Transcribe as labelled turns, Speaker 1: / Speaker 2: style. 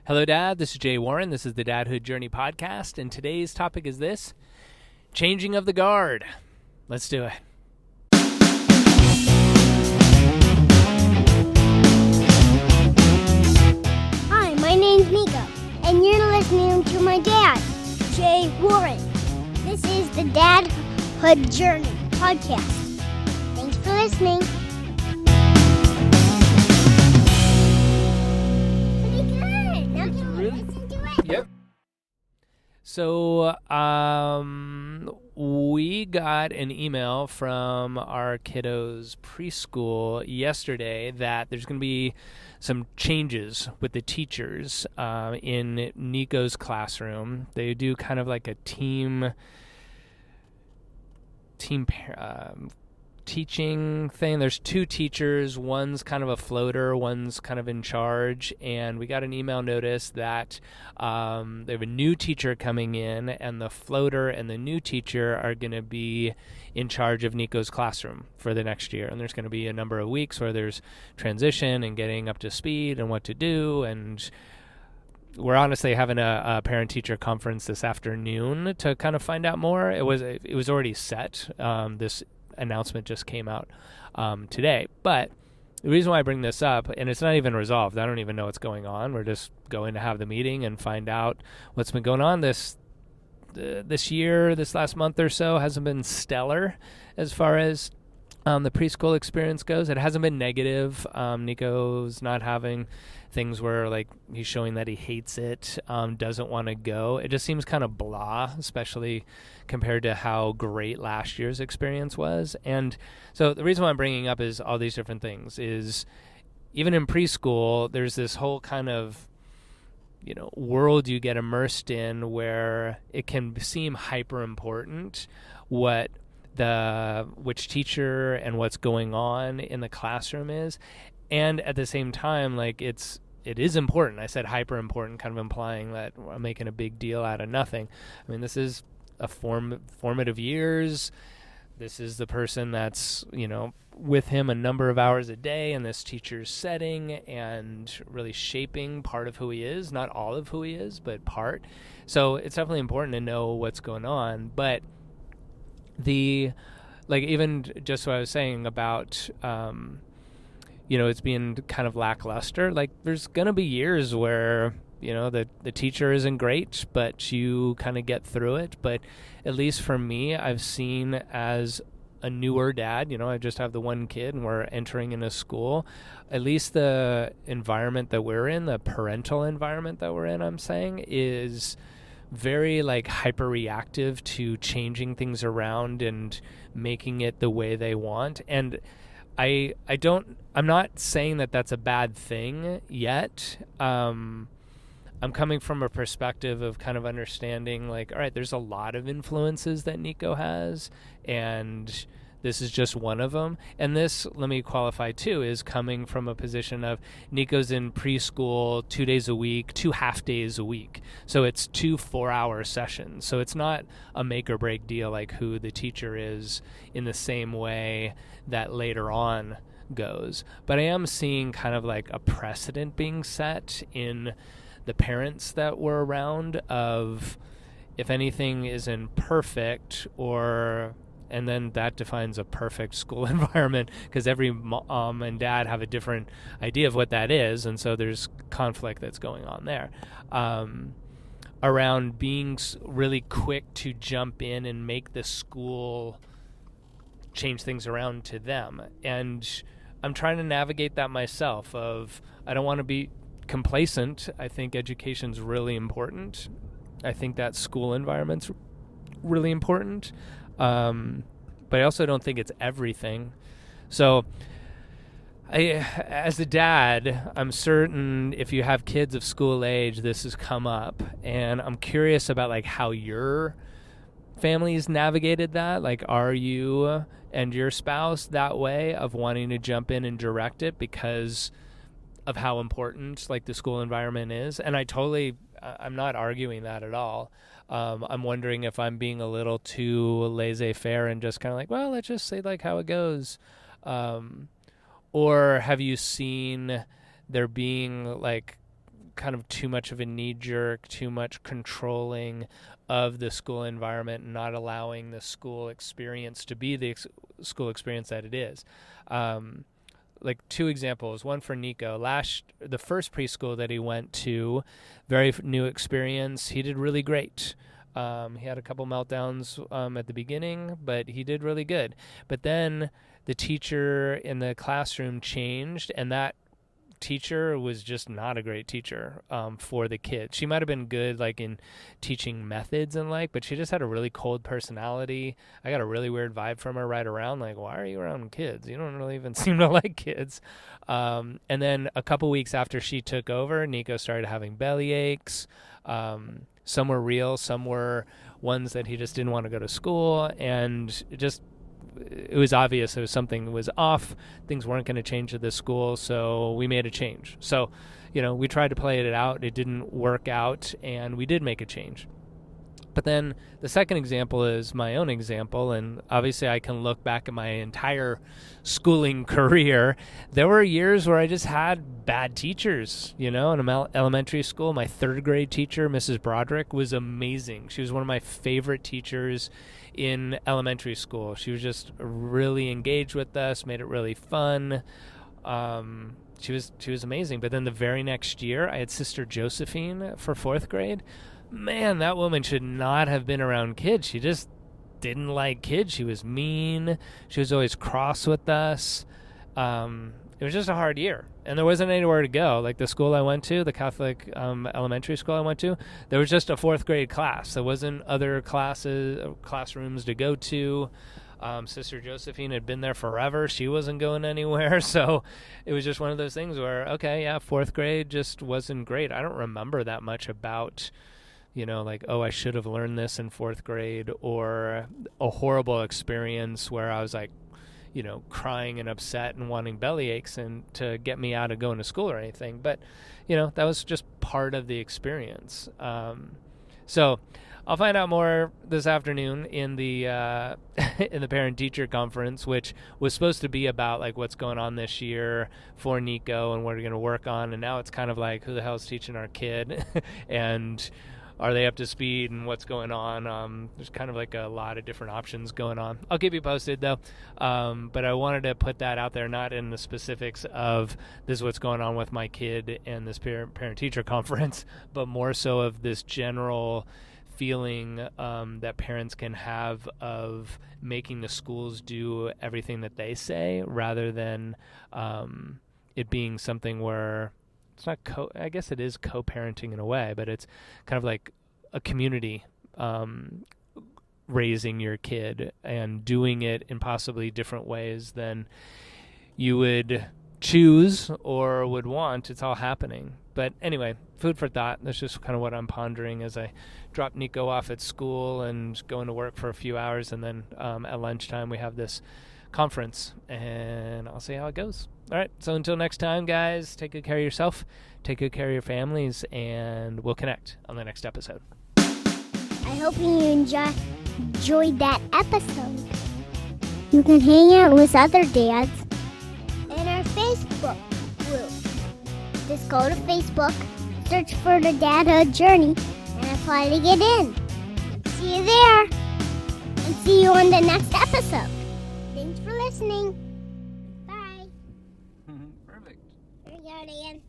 Speaker 1: Hello, Dad. This is Jay Warren. This is the Dadhood Journey podcast, and today's topic is this: changing of the guard. Let's do it.
Speaker 2: Hi, my name's Nico, and you're listening to my dad, Jay Warren. This is the Dadhood Journey podcast. Thanks for listening. Pretty good. Now can we listen to it?
Speaker 1: Yep. So, we got an email from our kiddos' preschool yesterday that there's going to be some changes with the teachers in Nico's classroom. They do kind of like a team teaching thing. There's two teachers. One's kind of a floater, one's kind of in charge, and we got an email notice that they have a new teacher coming in, and the floater and the new teacher are going to be in charge of Nico's classroom for the next year. And there's going to be a number of weeks where there's transition and getting up to speed and what to do, and we're honestly having a parent-teacher conference this afternoon to kind of find out more. It was already set. This announcement just came out today. But the reason why I bring this up, and it's not even resolved, I don't even know what's going on. We're just going to have the meeting and find out what's been going on. This year, this last month or so, hasn't been stellar as far as the preschool experience goes. It hasn't been negative. Nico's not having things where like he's showing that he hates it, doesn't want to go. It just seems kind of blah, especially compared to how great last year's experience was. And so the reason why I'm bringing up is all these different things is even in preschool, there's this whole kind of world you get immersed in where it can seem hyper important which teacher and what's going on in the classroom is. And at the same time, like it is important. I said hyper important, kind of implying that I'm making a big deal out of nothing. I mean, this is a formative years. This is the person that's, with him a number of hours a day in this teacher's setting and really shaping part of who he is, not all of who he is, but part. So it's definitely important to know what's going on. But even just what I was saying about, it's being kind of lackluster. Like there's going to be years where, the teacher isn't great, but you kind of get through it. But at least for me, I've seen as a newer dad, I just have the one kid and we're entering in a school, at least the environment that we're in, the parental environment that we're in, I'm saying, is very like hyper reactive to changing things around and making it the way they want. And I'm not saying that that's a bad thing yet. I'm coming from a perspective of kind of understanding like, all right, there's a lot of influences that Nico has, and this is just one of them. And this, let me qualify too, is coming from a position of Nico's in preschool 2 days a week, 2 half days a week. So it's 2 4-hour sessions. So it's not a make or break deal like who the teacher is in the same way that later on goes. But I am seeing kind of like a precedent being set in the parents that were around of if anything isn't perfect and then that defines a perfect school environment because every mom and dad have a different idea of what that is, and so there's conflict that's going on there around being really quick to jump in and make the school change things around to them. And I'm trying to navigate that myself of I don't want to be complacent. I think education's really important. I think that school environment's really important. But I also don't think it's everything. So as a dad, I'm certain if you have kids of school age, this has come up. And I'm curious about like how your family's navigated that. Like, are you and your spouse that way of wanting to jump in and direct it because of how important like the school environment is? And I'm not arguing that at all. I'm wondering if I'm being a little too laissez-faire and just kind of like, well, let's just say like how it goes. Or have you seen there being like kind of too much of a knee-jerk, too much controlling of the school environment, and not allowing the school experience to be the school experience that it is. Like 2 examples, one for Nico. The first preschool that he went to, very new experience. He did really great. He had a couple meltdowns at the beginning, but he did really good. But then the teacher in the classroom changed, and that teacher was just not a great teacher for the kids. She might have been good like in teaching methods and but she just had a really cold personality. I got a really weird vibe from her right around, like, why are you around kids? You don't really even seem to like kids. And then a couple weeks after she took over, Nico started having belly aches. Some were real, some were ones that he just didn't want to go to school, and it was obvious there was something was off. Things weren't going to change at this school, so we made a change. So, we tried to play it out. It didn't work out, and we did make a change. But then the second example is my own example, and obviously I can look back at my entire schooling career. There were years where I just had bad teachers, in elementary school. My 3rd grade teacher, Mrs. Broderick, was amazing. She was one of my favorite teachers in elementary school. She was just really engaged with us, made it really fun. She was amazing. But then the very next year, I had Sister Josephine for 4th grade. Man, that woman should not have been around kids. She just didn't like kids. She was mean. She was always cross with us. It was just a hard year, and there wasn't anywhere to go. Like the school I went to, the Catholic elementary school I went to, there was just a 4th grade class. There wasn't other classrooms to go to. Sister Josephine had been there forever. She wasn't going anywhere. So it was just one of those things where, okay, yeah, 4th grade just wasn't great. I don't remember that much about, I should have learned this in 4th grade, or a horrible experience where I was like, crying and upset and wanting belly aches and to get me out of going to school or anything. But, that was just part of the experience. So I'll find out more this afternoon in the in the parent-teacher conference, which was supposed to be about like what's going on this year for Nico and what we're going to work on. And now it's kind of like, who the hell's teaching our kid? And are they up to speed and what's going on? There's kind of like a lot of different options going on. I'll keep you posted, though. But I wanted to put that out there, not in the specifics of this is what's going on with my kid and this parent-teacher conference, but more so of this general feeling that parents can have of making the schools do everything that they say, rather than it being something where it's not I guess it is co-parenting in a way, but it's kind of like a community raising your kid and doing it in possibly different ways than you would choose or would want. It's all happening. But anyway, food for thought. That's just kind of what I'm pondering as I drop Nico off at school and go into work for a few hours, and then at lunchtime we have this conference, and I'll see how it goes. All right, so until next time, guys, take good care of yourself, take good care of your families, and we'll connect on the next episode.
Speaker 2: I hope you enjoyed that episode. You can hang out with other dads in our Facebook group. Just go to Facebook, search for the Dadhood Journey, and apply to get in. See you there, and see you on the next episode. Thanks for listening. Bye.
Speaker 1: Perfect.
Speaker 2: There you go, Dan.